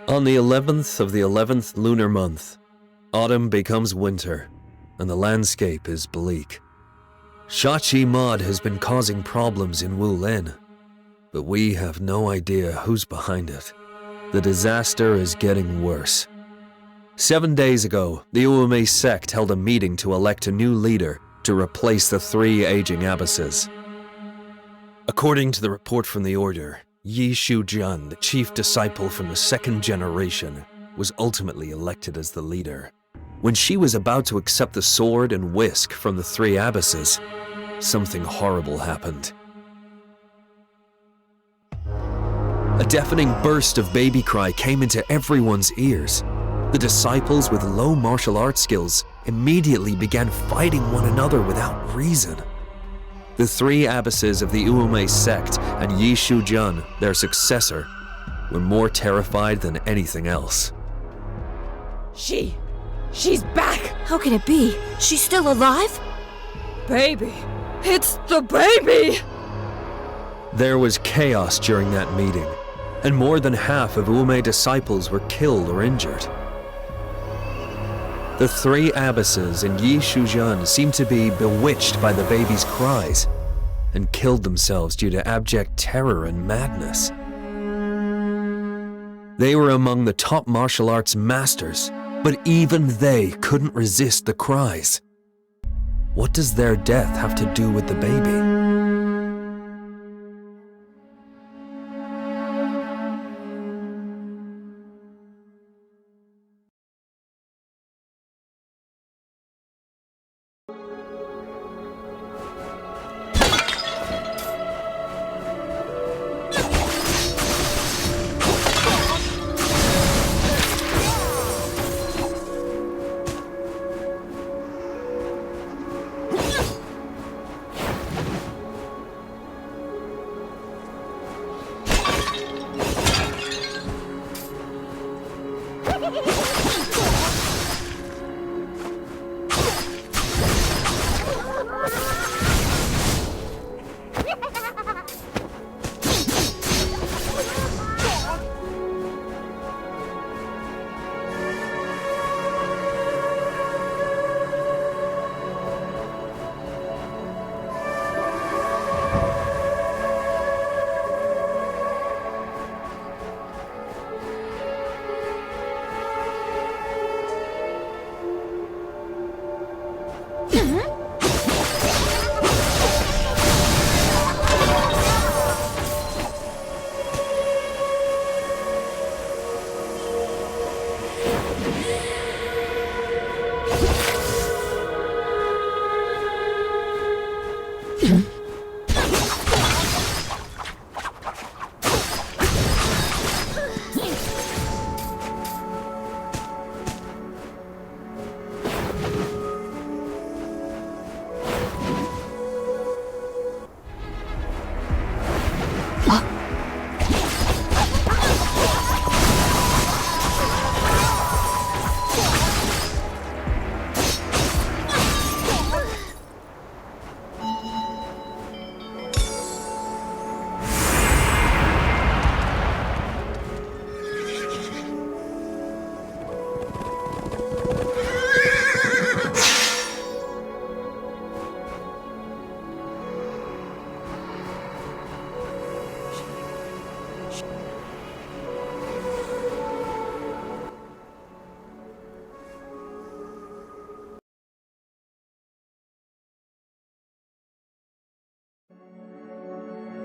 On the 11th of the 11th lunar month, autumn becomes winter, and the landscape is bleak. Shachi Mod has been causing problems in Wulin, but we have no idea who's behind it. The disaster is getting worse. 7 days ago, the Uome sect held a meeting to elect a new leader to replace the 3 aging abbesses. According to the report from the order, Yi Shujian, the chief disciple from the 2nd generation, was ultimately elected as the leader. When she was about to accept the sword and whisk from the 3 abbesses, something horrible happened. A deafening burst of baby cry came into everyone's ears. The disciples with low martial arts skills immediately began fighting one another without reason. The 3 abbesses of the Uome sect and Yi Shujian, their successor, were more terrified than anything else. She's back! How can it be? She's still alive? Baby! It's the baby! There was chaos during that meeting, and more than half of Uome disciples were killed or injured. The 3 abbesses and Yi Shujian seemed to be bewitched by the baby's cries and killed themselves due to abject terror and madness. They were among the top martial arts masters, but even they couldn't resist the cries. What does their death have to do with the baby?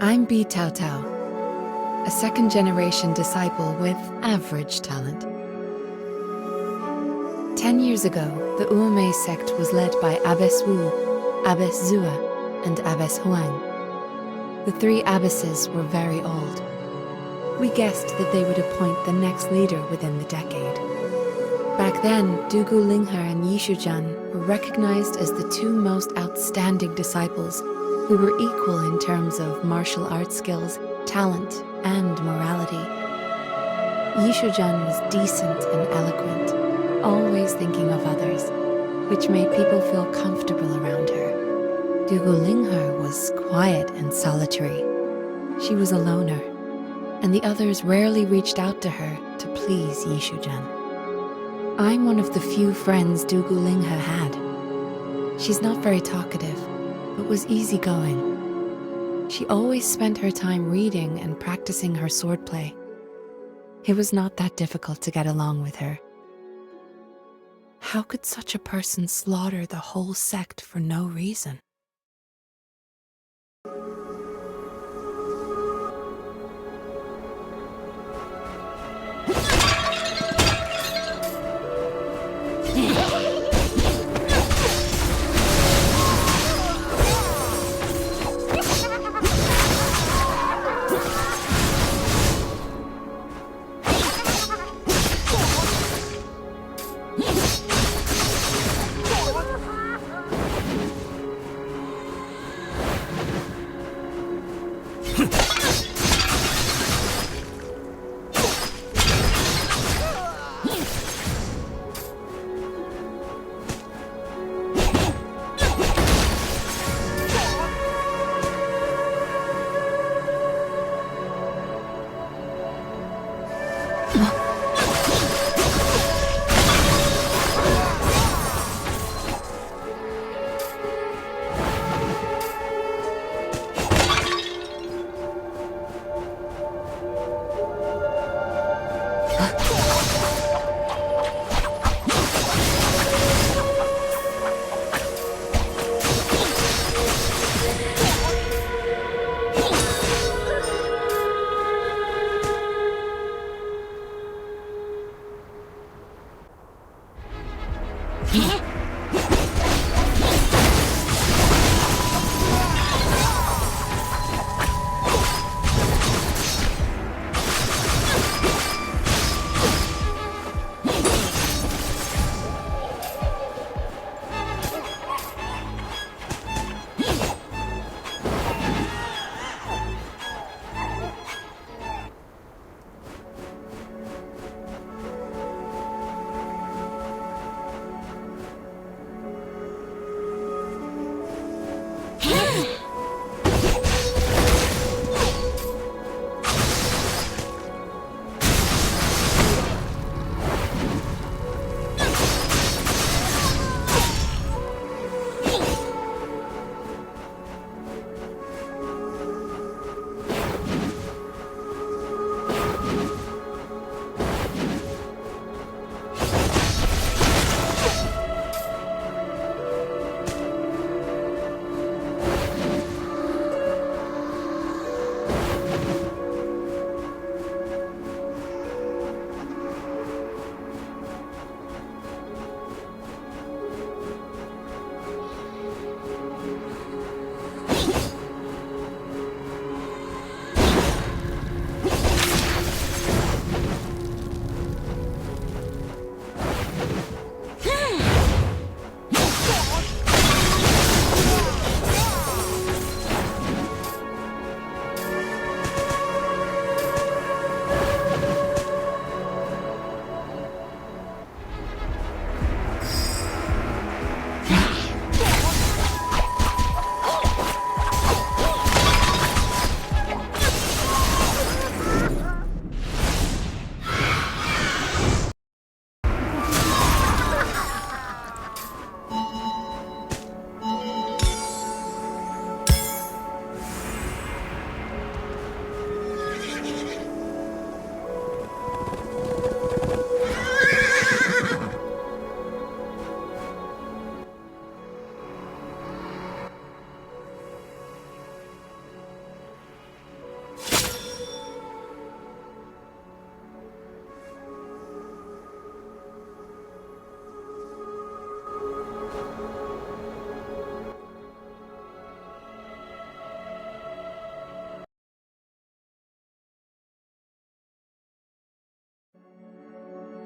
I'm Bi Tao Tao, a 2nd generation disciple with average talent. 10 years ago, the Uome sect was led by Abbess Wu, Abbess Zua, and Abbess Huang. The 3 abbesses were very old. We guessed that they would appoint the next leader within the decade. Back then, Dugu Linghe and Yi Shujian were recognized as the 2 most outstanding disciples who were equal in terms of martial arts skills, talent, and morality. Yi Shujian was decent and eloquent, always thinking of others, which made people feel comfortable around her. Dugu Linghe was quiet and solitary. She was a loner, and the others rarely reached out to her to please Yishujan. I'm one of the few friends Dugu Linghe had. She's not very talkative, but was easygoing. She always spent her time reading and practicing her swordplay. It was not that difficult to get along with her. How could such a person slaughter the whole sect for no reason?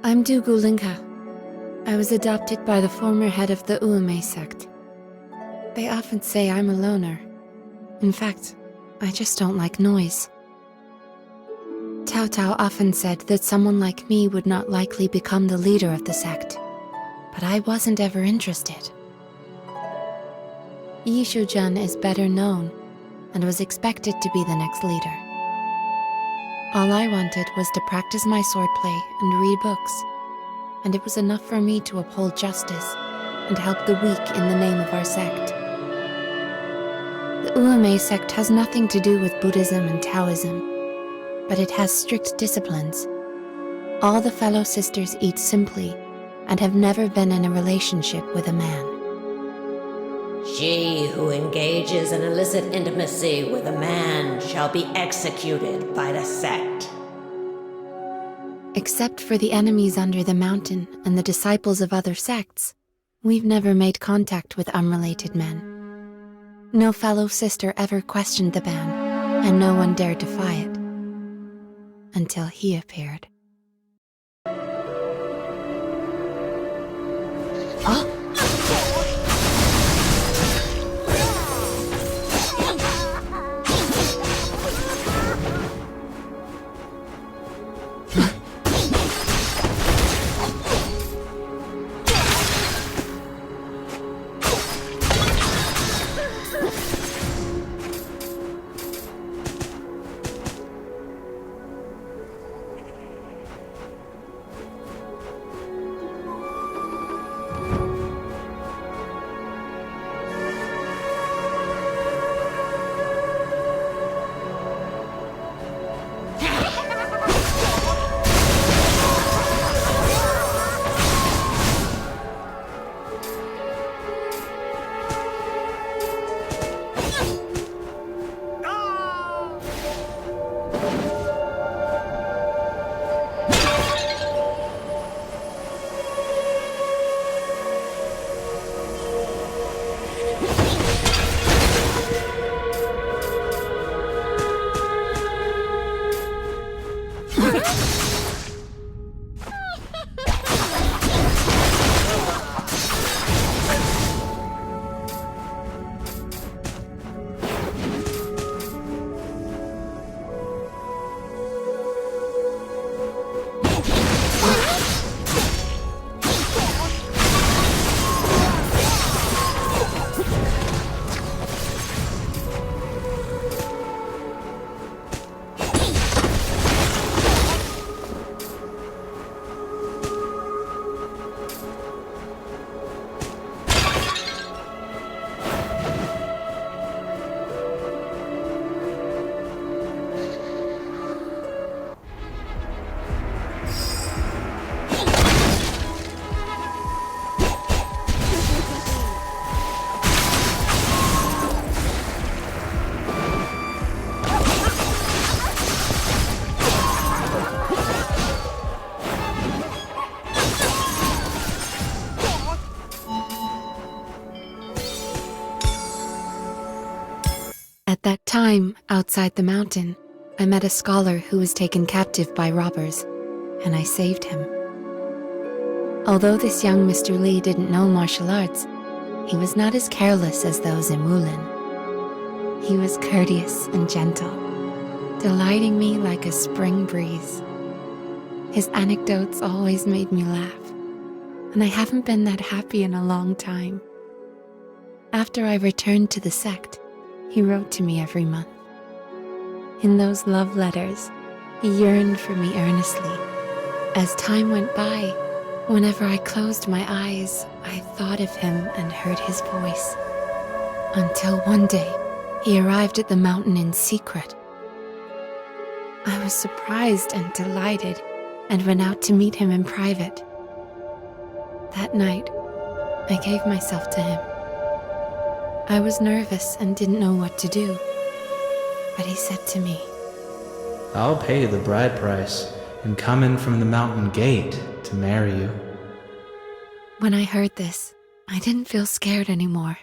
I'm Dugu Linghe. I was adopted by the former head of the Ume sect. They often say I'm a loner. In fact, I just don't like noise. Tao Tao often said that someone like me would not likely become the leader of the sect, but I wasn't ever interested. Yishujan is better known and was expected to be the next leader. All I wanted was to practice my swordplay and read books, and it was enough for me to uphold justice and help the weak in the name of our sect. The Uame sect has nothing to do with Buddhism and Taoism, but it has strict disciplines. All the fellow sisters eat simply and have never been in a relationship with a man. She who engages in illicit intimacy with a man shall be executed by the sect. Except for the enemies under the mountain and the disciples of other sects, we've never made contact with unrelated men. No fellow sister ever questioned the ban, and no one dared defy it. Until he appeared. At that time, outside the mountain, I met a scholar who was taken captive by robbers, and I saved him. Although this young Mr. Lee didn't know martial arts, he was not as careless as those in Wulin. He was courteous and gentle, delighting me like a spring breeze. His anecdotes always made me laugh, and I haven't been that happy in a long time. After I returned to the sect, he wrote to me every month. In those love letters, he yearned for me earnestly. As time went by, whenever I closed my eyes, I thought of him and heard his voice. Until one day, he arrived at the mountain in secret. I was surprised and delighted and went out to meet him in private. That night, I gave myself to him. I was nervous and didn't know what to do, but he said to me, "I'll pay the bride price and come in from the mountain gate to marry you." When I heard this, I didn't feel scared anymore.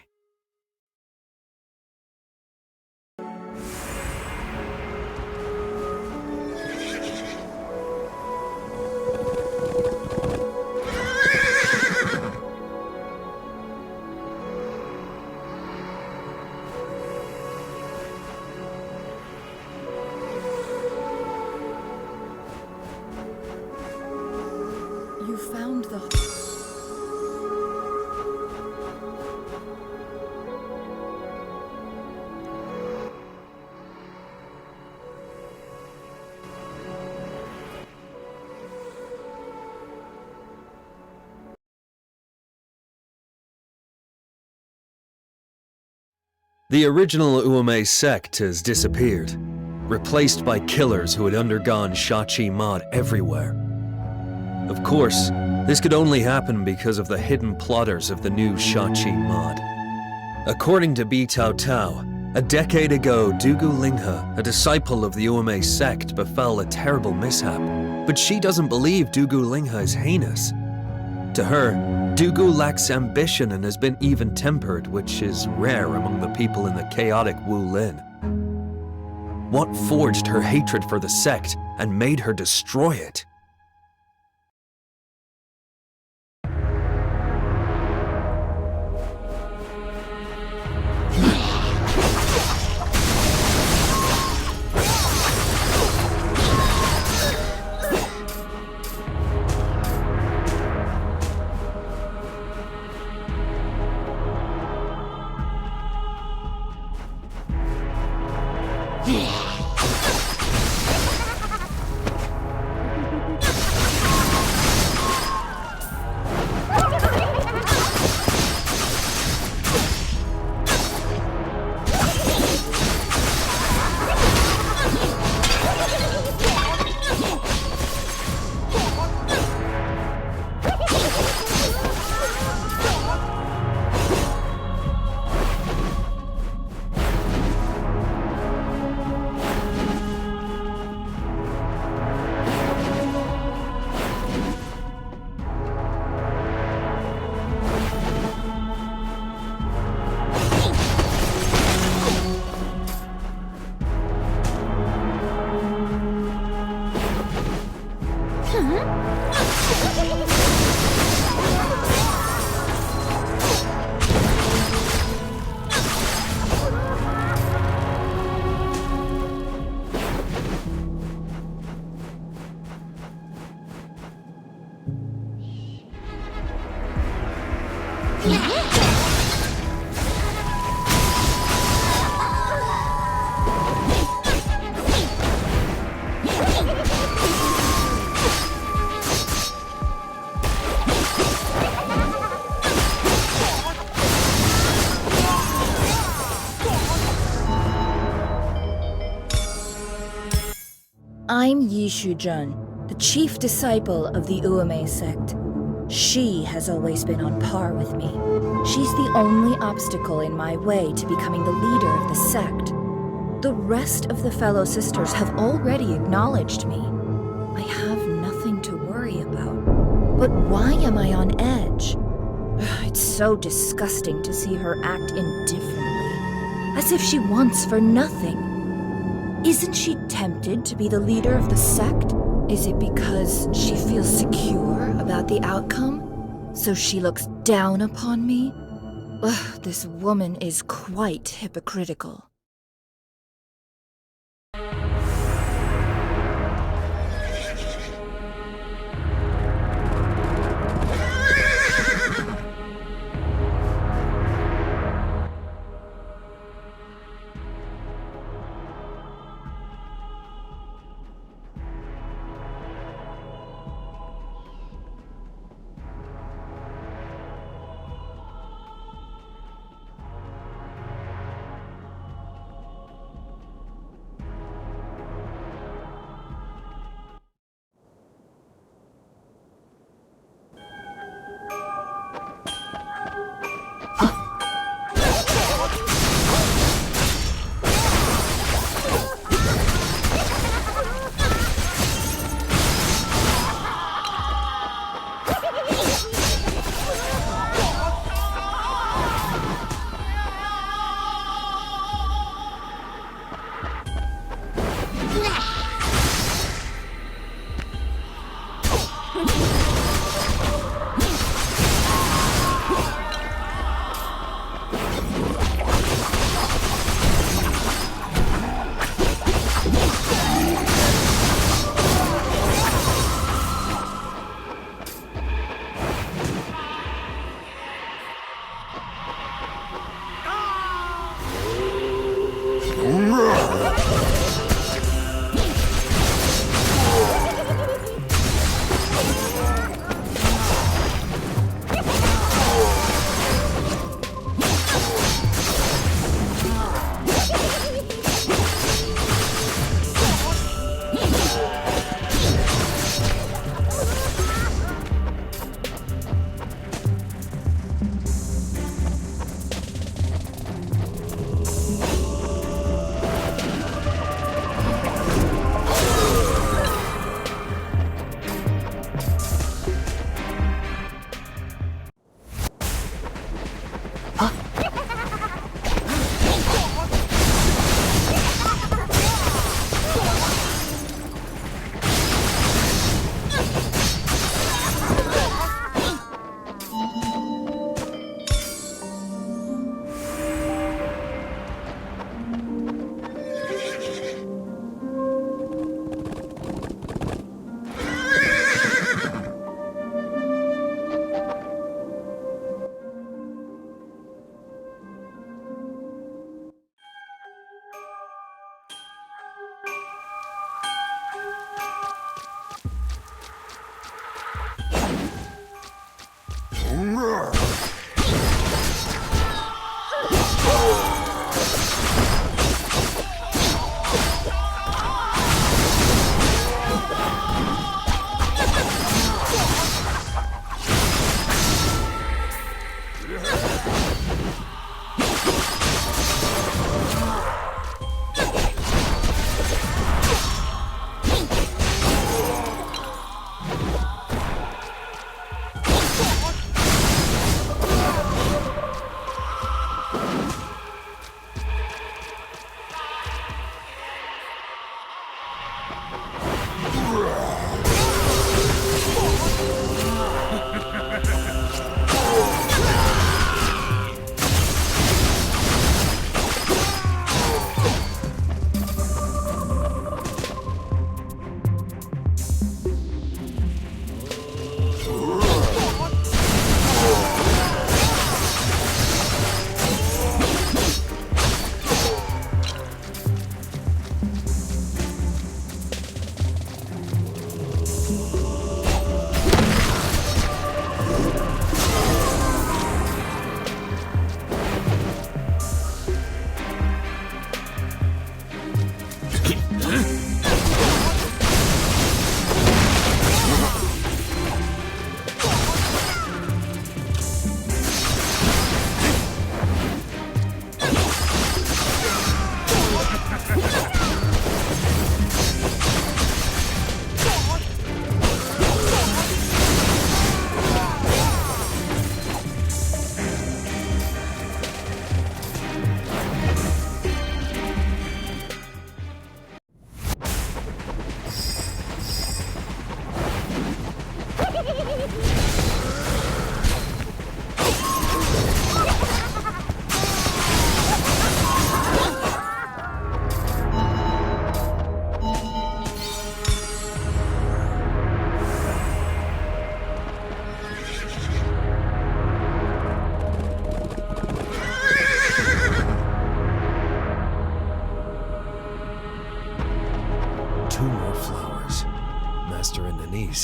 You found the... The original Uome sect has disappeared, replaced by killers who had undergone Shachi Mod everywhere. Of course, this could only happen because of the hidden plotters of the new Shachi Mod. According to Bi Tao Tao, a decade ago, Dugu Linghe, a disciple of the Uome sect, befell a terrible mishap, but she doesn't believe Dugu Linghe is heinous. To her, Dugu lacks ambition and has been even-tempered, which is rare among the people in the chaotic Wu Lin. What forged her hatred for the sect and made her destroy it? I'm Yi Shujun, the chief disciple of the Uome sect. She has always been on par with me. She's the only obstacle in my way to becoming the leader of the sect. The rest of the fellow sisters have already acknowledged me. I have nothing to worry about. But why am I on edge? It's so disgusting to see her act indifferently, as if she wants for nothing. Isn't she tempted to be the leader of the sect? Is it because she feels secure about the outcome? So she looks down upon me? Ugh, this woman is quite hypocritical.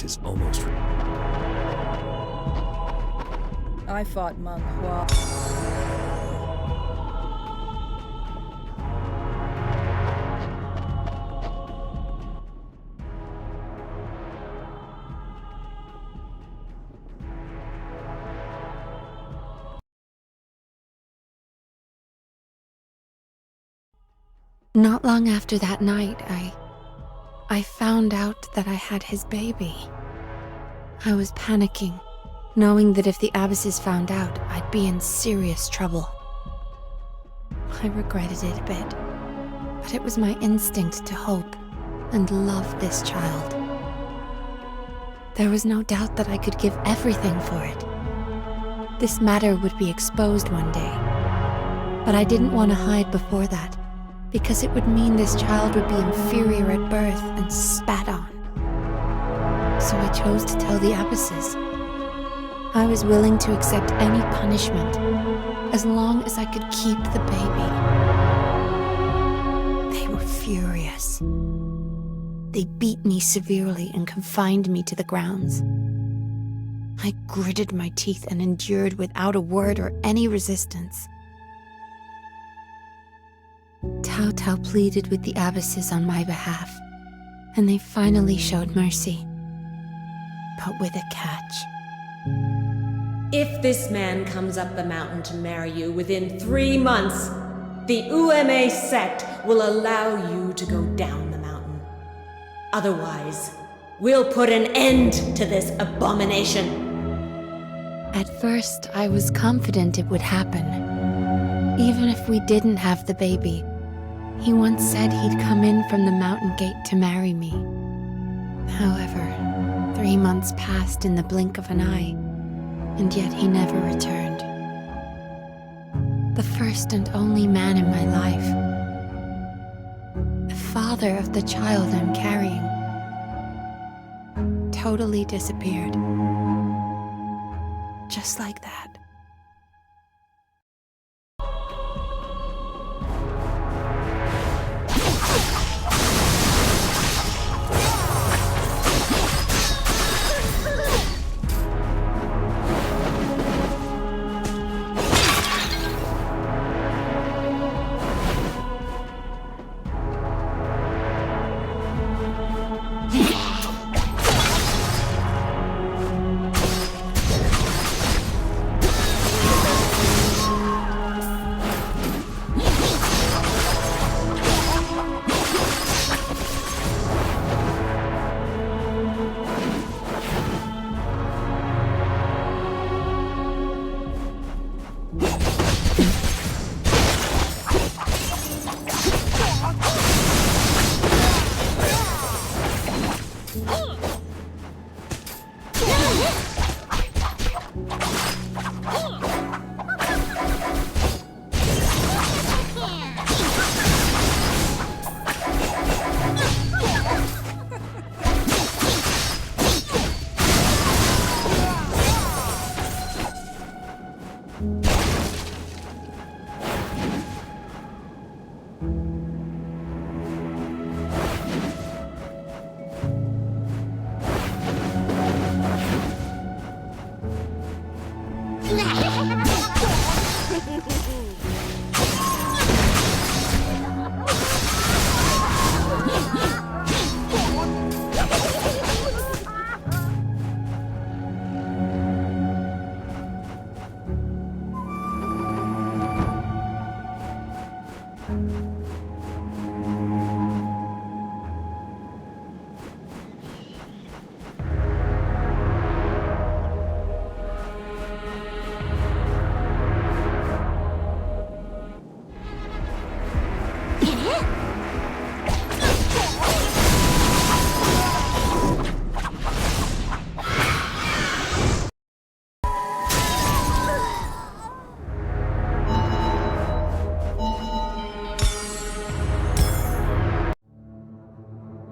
Is almost. I fought Monk Hua. Not long after that night, I found out that I had his baby. I was panicking, knowing that if the Abbesses found out, I'd be in serious trouble. I regretted it a bit, but it was my instinct to hope and love this child. There was no doubt that I could give everything for it. This matter would be exposed one day, but I didn't want to hide before that, because it would mean this child would be inferior at birth and spat on. So I chose to tell the Abbesses. I was willing to accept any punishment, as long as I could keep the baby. They were furious. They beat me severely and confined me to the grounds. I gritted my teeth and endured without a word or any resistance. Cao Cao pleaded with the Abbesses on my behalf, and they finally showed mercy. But with a catch. If this man comes up the mountain to marry you within 3 months, the Ueme sect will allow you to go down the mountain. Otherwise, we'll put an end to this abomination. At first, I was confident it would happen. Even if we didn't have the baby, he once said he'd come in from the mountain gate to marry me. However, 3 months passed in the blink of an eye, and yet he never returned. The first and only man in my life. The father of the child I'm carrying. Totally disappeared. Just like that.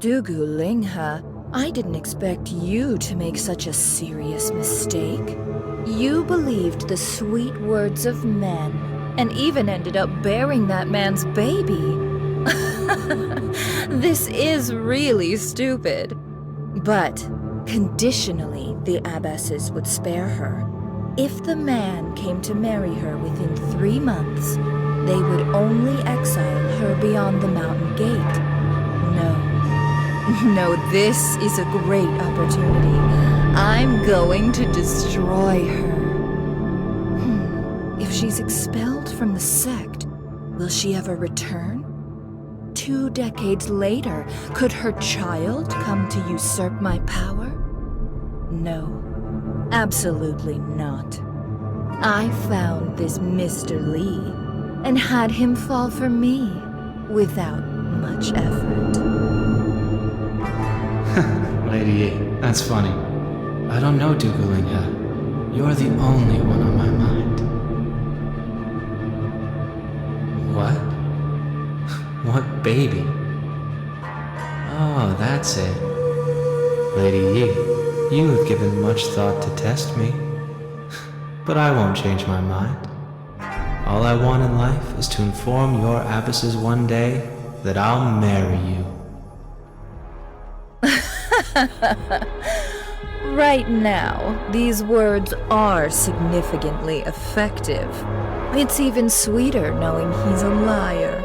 Dugu Lingha, I didn't expect you to make such a serious mistake. You believed the sweet words of men, and even ended up bearing that man's baby. This is really stupid. But conditionally, the abbesses would spare her. If the man came to marry her within 3 months, they would only exile her beyond the mountain gate. No, this is a great opportunity. I'm going to destroy her. If she's expelled from the sect, will she ever return? 2 decades later, could her child come to usurp my power? No, absolutely not. I found this Mr. Lee and had him fall for me without much effort. Lady Yi, that's funny. I don't know Dugu Lingha. You're the only one on my mind. What? What baby? Oh, that's it. Lady Yi, you have given much thought to test me. But I won't change my mind. All I want in life is to inform your abbesses one day that I'll marry you. Right now, these words are significantly effective. It's even sweeter knowing he's a liar.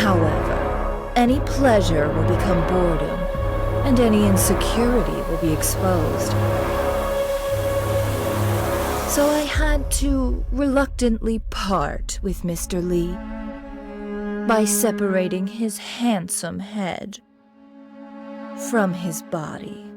However, any pleasure will become boredom, and any insecurity will be exposed. So I had to reluctantly part with Mr. Lee by separating his handsome head from his body.